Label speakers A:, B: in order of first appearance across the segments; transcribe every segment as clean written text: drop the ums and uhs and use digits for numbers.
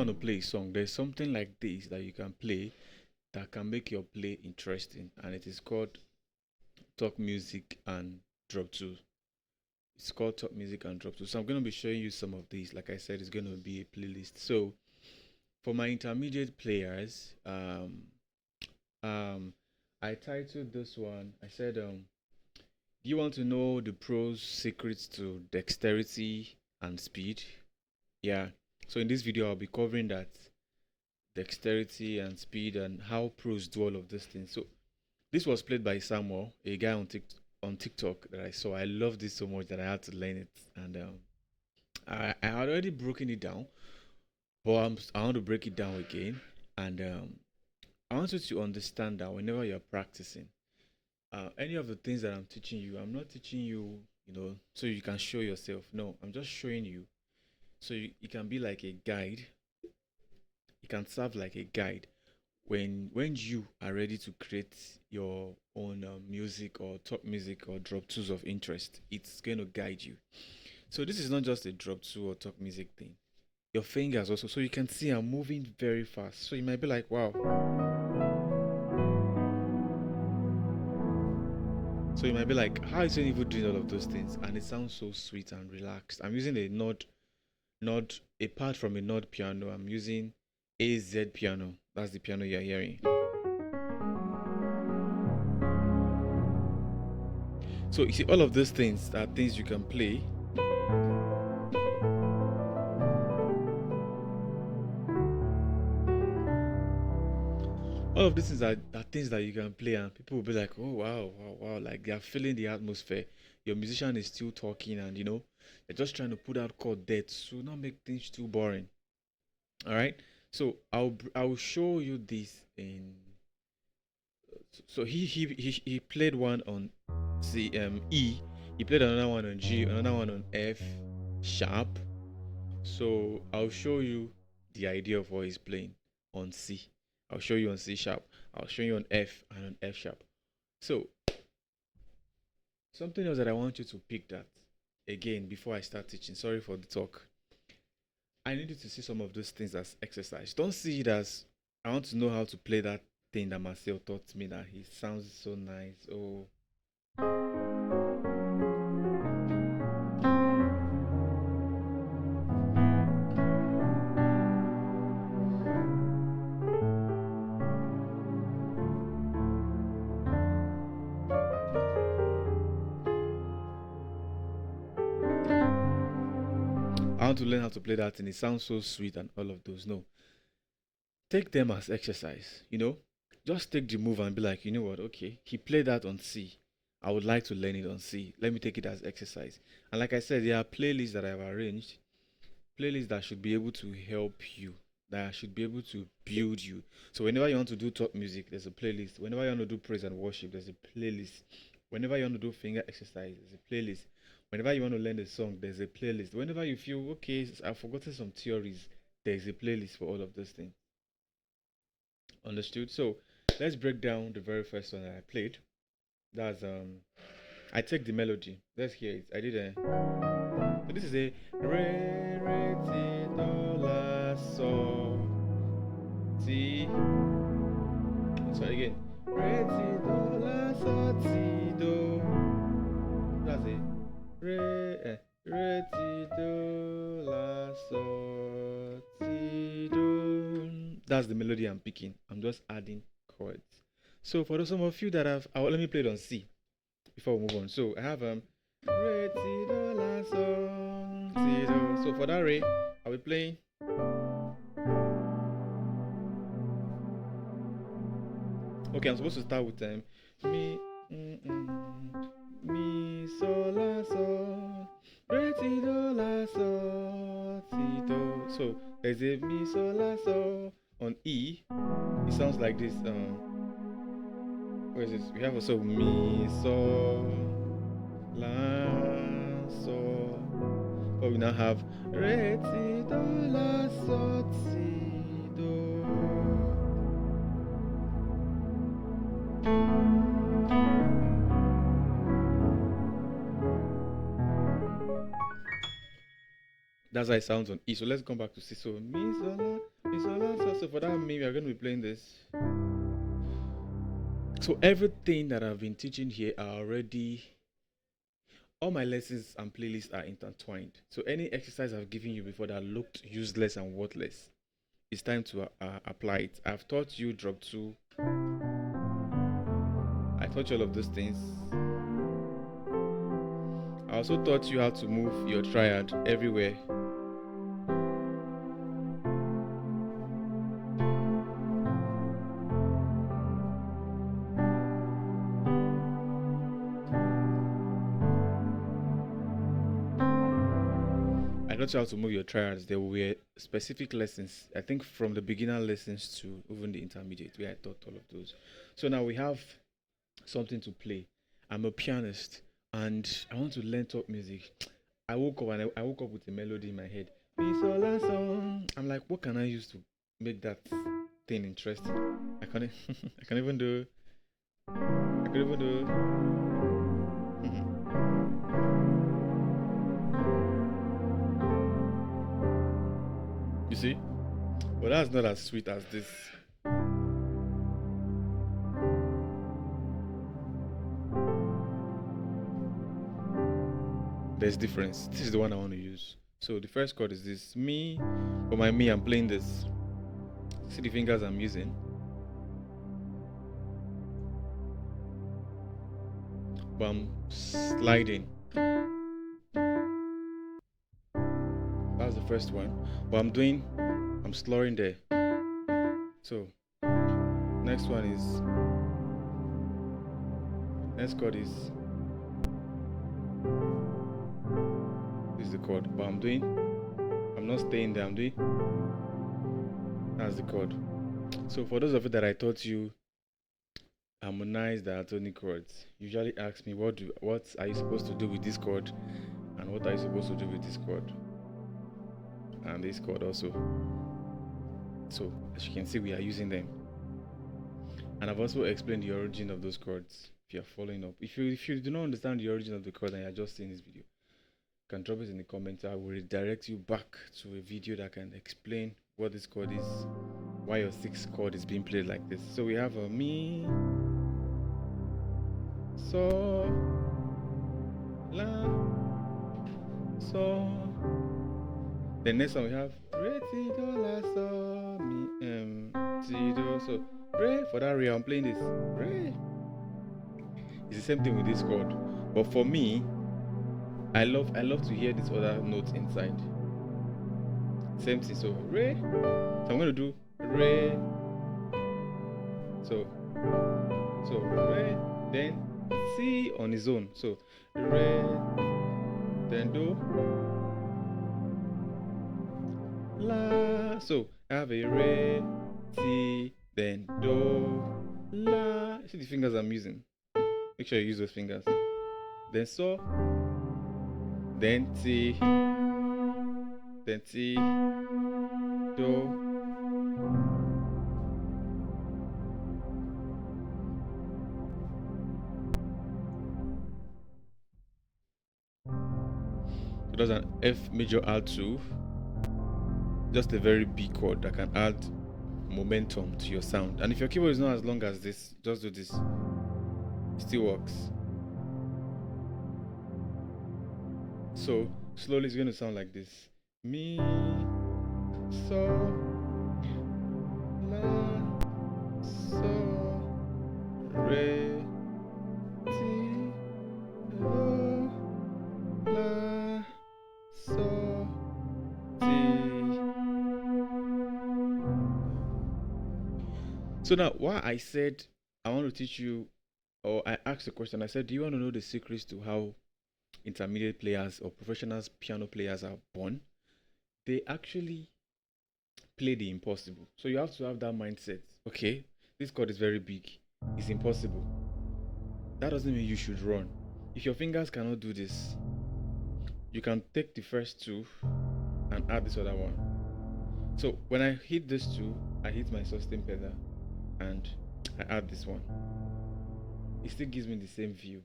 A: want to play a song, there's something like this that you can play that can make your play interesting, and it is called talk music and drop two. It's called talk music and drop two. So I'm going to be showing you some of these. Like I said, it's going to be a playlist. So for my intermediate players, um, I titled this one. I said, do you want to know the pros secrets to dexterity and speed? Yeah. So in this video, I'll be covering that dexterity and speed and how pros do all of these things. So this was played by Samuel, a guy on TikTok that I saw. I love this so much that I had to learn it, and I had already broken it down, but I want to break it down again, and I want you to understand that whenever you're practicing, any of the things that I'm teaching you, I'm not teaching you, so you can show yourself. No, I'm just showing you, so you can be like a guide. You can serve like a guide when you are ready to create your own music or talk music or drop twos of interest. It's going to guide you. So this is not just a drop two or talk music thing. Your fingers also, so you can see I'm moving very fast. So you might be like, wow. So you might be like, how is it even doing all of those things? And it sounds so sweet and relaxed. I'm using a nod apart from a nod piano. I'm using AZ piano. That's the piano you're hearing. So you see, all of those things are things you can play. All of these things are things that you can play, and people will be like, oh wow, wow, wow, like they are feeling the atmosphere. Your musician is still talking, and they're just trying to put out chord there to not make things too boring. All right. So I'll show you this in. So he played one on E. He played another one on G, another one on F sharp. So I'll show you the idea of what he's playing on C. I'll show you on C sharp. I'll show you on F and on F sharp. So something else that I want you to pick that again before I start teaching. Sorry for the talk. I need you to see some of those things as exercise. Don't see it as I want to know how to play that thing that Merseile taught me that he sounds so nice. Oh. I want to learn how to play that thing. It sounds so sweet and all of those. No. Take them as exercise, Just take the move and be like, you know what? Okay, he played that on C. I would like to learn it on C. Let me take it as exercise. And like I said, there are playlists that I've arranged, playlists that should be able to help you, that should be able to build you. So whenever you want to do top music, there's a playlist. Whenever you want to do praise and worship, there's a playlist. Whenever you want to do finger exercise, there's a playlist. Whenever you want to learn a song, there's a playlist. Whenever you feel, okay, I've forgotten some theories, there's a playlist for all of those things. Understood? So let's break down the very first one that I played. That's I take the melody. Let's hear it. I did a so this is a re re ti do la sol ti. Sorry again. Re ti do la sol ti do. That's it. Re ti do la sol ti do. That's the melody I'm picking. I'm just adding chords. So for some of you that have, let me play it on C before we move on. So I have re ti do la sol ti do. So for that re, I'll be playing. Okay, I'm supposed to start with mi mi sol la sol re ti do la sol ti do. So there's a mi sol la sol on E. It sounds like this. Where is this? We have also mi sol la sol, but we now have re ti do la sol ti do. That's how it sounds on E. So let's come back to C. So mi sol la. So for that, maybe we are going to be playing this. So everything that I've been teaching here are already, all my lessons and playlists are intertwined. So any exercise I've given you before that looked useless and worthless, it's time to apply it. I've taught you drop 2. I taught you all of those things. I also taught you how to move your triad everywhere. I taught you how to move your triads. There were specific lessons, I think from the beginner lessons to even the intermediate, where I taught all of those. So now we have something to play. I'm a pianist and I want to learn top music. I woke up and I woke up with a melody in my head. I'm like, what can I use to make that thing interesting? I can't I can't even do I could even do You see? But that's not as sweet as this. There's difference. This is the one I want to use. So the first chord is this mi. For my mi, I'm playing this. See the fingers I'm using. But I'm sliding. That's the first one. But I'm slurring there. So next chord is this is the chord. But I'm not staying there, that's the chord. So for those of you that I taught you harmonize diatonic chords, usually ask me what are you supposed to do with this chord and what are you supposed to do with this chord and this chord also. So as you can see, we are using them, and I've also explained the origin of those chords. If you're following up, if you do not understand the origin of the chord and you're just seeing this video, you can drop it in the comments. I will redirect you back to a video that can explain what this chord is, why your 6th chord is being played like this. So we have a mi, so, la, so. The next one we have re, ti, do, la, so, mi, ti, do. So re, for that re, I'm playing this re. It's the same thing with this chord, but for me, I love to hear this other note inside. Same thing. So re. So I'm going to do re. So re, then si on its own. So re, then do, la. So I have a re, si, then do, la. See the fingers I'm using. Make sure you use those fingers. Then so, then ti, do. So that's an F major add 2. Just a very big chord that can add momentum to your sound. And if your keyboard is not as long as this, just do this. It still works. So slowly it's going to sound like this. Mi, so, la, so, re, ti, do, la, so, ti. So now, why I said I want to teach you, or I asked a question, I said, do you want to know the secrets to how intermediate players or professional piano players are born? They actually play the impossible. So you have to have that mindset. Okay, this chord is very big. It's impossible. That doesn't mean you should run. If your fingers cannot do this, you can take the first 2 and add this other one. So when I hit this 2, I hit my sustain pedal and I add this one. It still gives me the same view.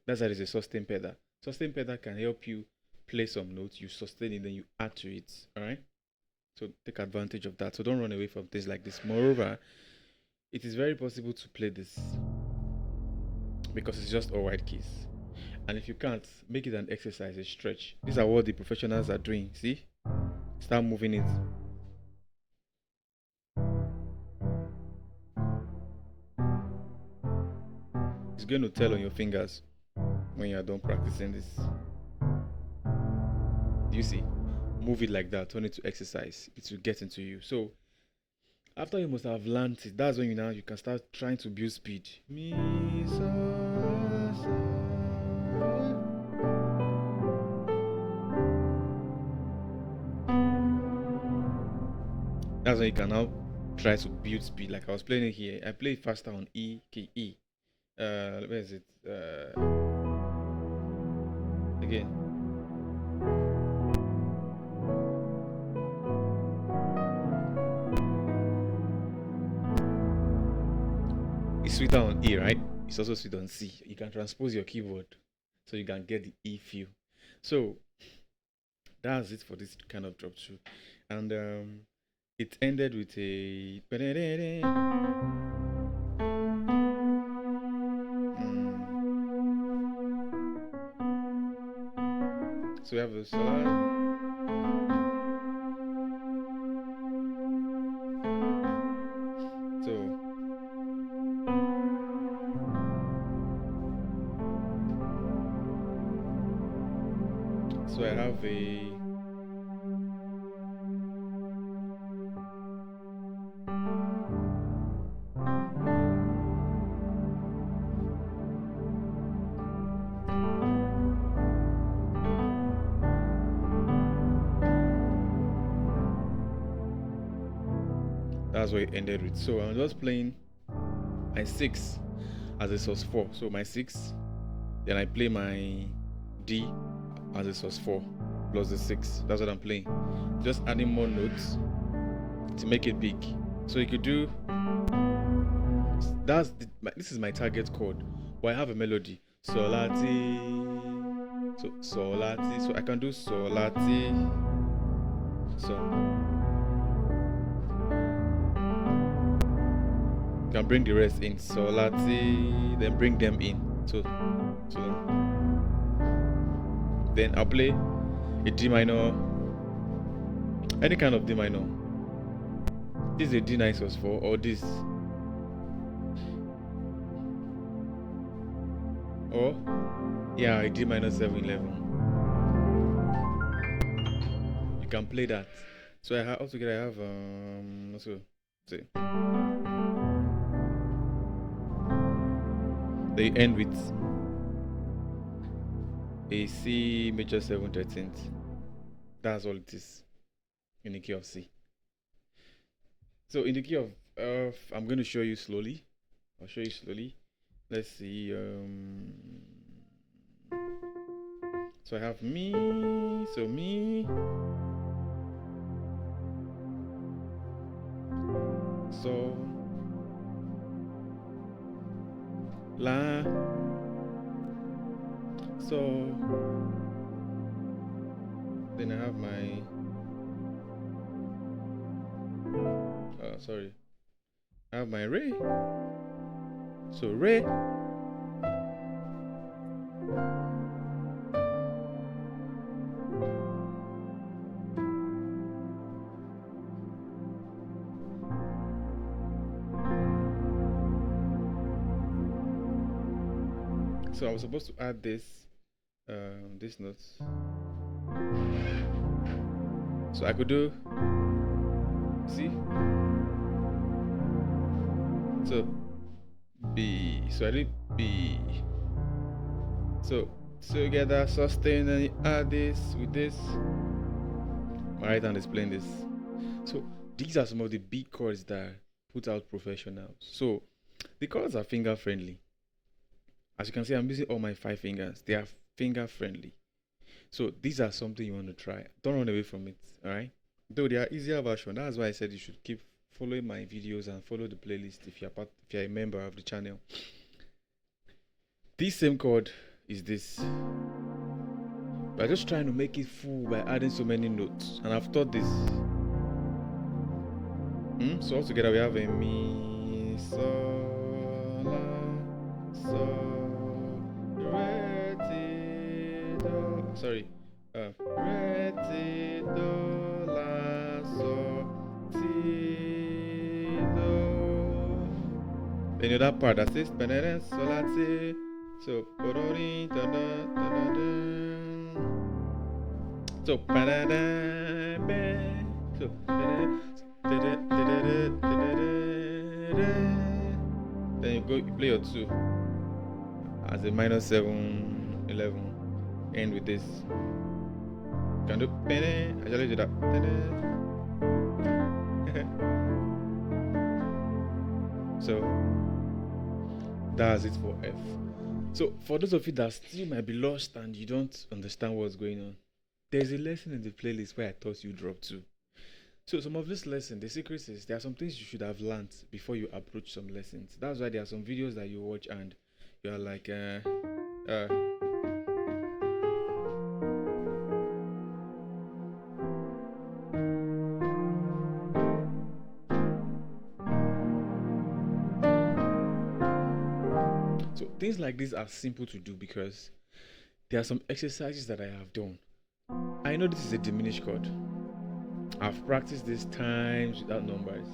A: That's why there's a sustain pedal. Sustain pedal can help you play some notes, you sustain it, then you add to it. Alright? So take advantage of that. So don't run away from things like this. Moreover, it is very possible to play this because it's just all white keys. And if you can't, make it an exercise, a stretch. These are what the professionals are doing. See? Start moving it. It's going to tell on your fingers when you are done practicing this. Do you see? Move it like that. Turn it to exercise. It will get into you. So after you must have learned it, that's when you can start trying to build speed. Mi, sa, sa. That's when you can now try to build speed. Like I was playing it here. I play faster on E, key E. Where is it? Again. It's sweeter on E, right? It's also sweet on C. You can transpose your keyboard so you can get the E feel. So that's it for this kind of drop through. And it ended with a so we have a so I have a that's what it ended with. So I'm just playing my 6 as a sus4. So my 6, then I play my D as a sus4 plus the 6. That's what I'm playing. Just adding more notes to make it big. So you could do this is my target chord. But I have a melody. Solati. So solati. So I can do solati. So can bring the rest in solati, then bring them in. So then I'll play a D minor, any kind of D minor. This is a D9 sus4 or this, or yeah, a D minor 7/11. You can play that. So I have altogether I have so say. They end with a C major 7/13. That's all it is in the key of C. So in the key of F, I'm going to show you slowly. I'll show you slowly. Let's see. So I have mi. So mi. So. La. So then I have my sorry, I have my re. So re. So I was supposed to add this notes. So I could do, see? So B. So I did B. So together sustain and you add this with this. My right hand is playing this. So these are some of the big chords that put out professionals. So the chords are finger friendly. As you can see, I'm using all my 5 fingers. They are finger friendly. So these are something you want to try. Don't run away from it, all right? Though they are easier version. That's why I said you should keep following my videos and follow the playlist if you're a member of the channel. This same chord is this. But I'm just trying to make it full by adding so many notes. And I've taught this. So all together we have a mi, sol, la, sol, re, ti, do. Sorry, re, ti, do, la, sol, ti, do. Then you know that part that says penere, sol, la, ti. So, porori, da, da, da, da, da. So, pa-da-da, ba. So, then you go, you play your 2 as a minor 7, 11. End with this. You can do pene. I usually do that. So that's it for F. So for those of you that still might be lost and you don't understand what's going on, there's a lesson in the playlist where I thought you dropped too. So some of this lesson, the secret is there are some things you should have learned before you approach some lessons. That's why there are some videos that you watch and you are like, So things like this are simple to do because there are some exercises that I have done. I know this is a diminished chord. I've practiced this times without numbers.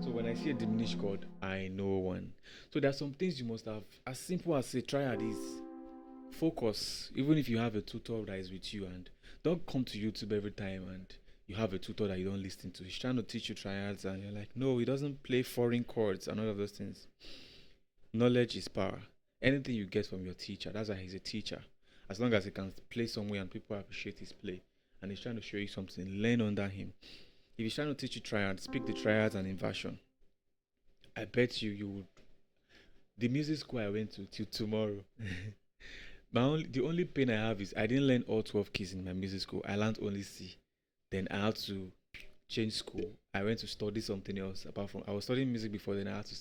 A: So when I see a diminished chord, I know one. So there are some things you must have, as simple as say triad is focus. Even if you have a tutor that is with you, and don't come to YouTube every time and you have a tutor that you don't listen to. He's trying to teach you triads and you're like, no, he doesn't play foreign chords and all of those things. Knowledge is power. Anything you get from your teacher, that's why he's a teacher. As long as he can play somewhere and people appreciate his play and he's trying to show you something, learn under him. If he's trying to teach you triads, speak the triads and inversion. I bet you would. The music school I went to till tomorrow. The only pain I have is I didn't learn all 12 keys in my music school. I learned only C. Then I had to change school. I went to study something else. Apart from I was studying music before, then I had to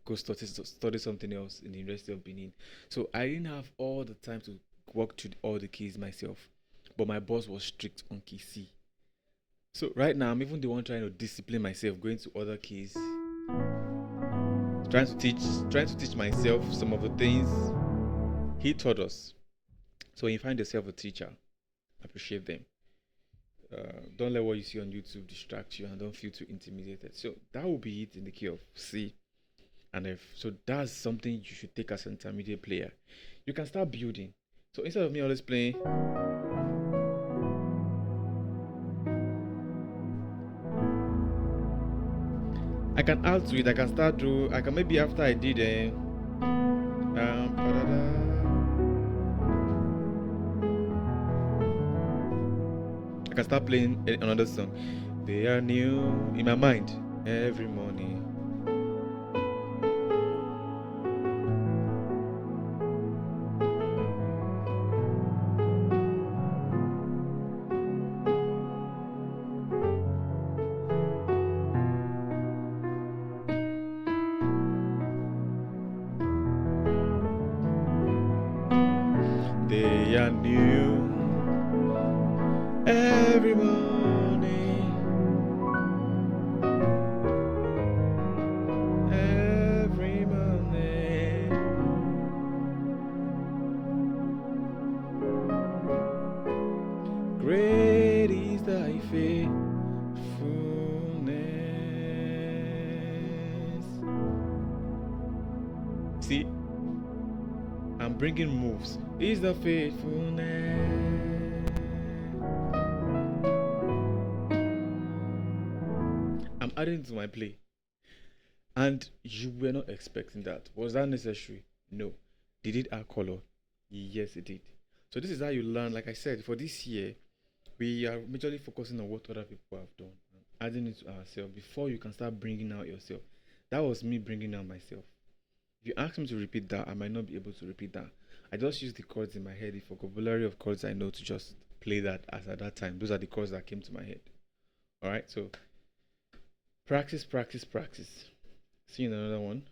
A: go study something else in the University of Benin. So I didn't have all the time to work through all the keys myself. But my boss was strict on key C. So right now I'm even the one trying to discipline myself, going to other keys, trying to teach myself some of the things he taught us. So when you find yourself a teacher, appreciate them. Don't let what you see on YouTube distract you, and don't feel too intimidated. So that will be it in the key of C and F. So that's something you should take as an intermediate player. You can start building. So instead of me always playing, I can add to it. I can start to. I can maybe after I did I can start playing another song. They are new in my mind every morning. They are new every morning, every morning. Great is thy faithfulness. See, I'm bringing moves. Is the faithfulness. I'm adding to my play. And you were not expecting that. Was that necessary? No. Did it add color? Yes, it did. So this is how you learn. Like I said, for this year, we are majorly focusing on what other people have done, adding it to ourselves before you can start bringing out yourself. That was me bringing out myself. If you ask me to repeat that, I might not be able to repeat that. I just use the chords in my head, the vocabulary of chords I know, to just play that as at that time. Those are the chords that came to my head. Alright, so practice, practice, practice. See you in another one.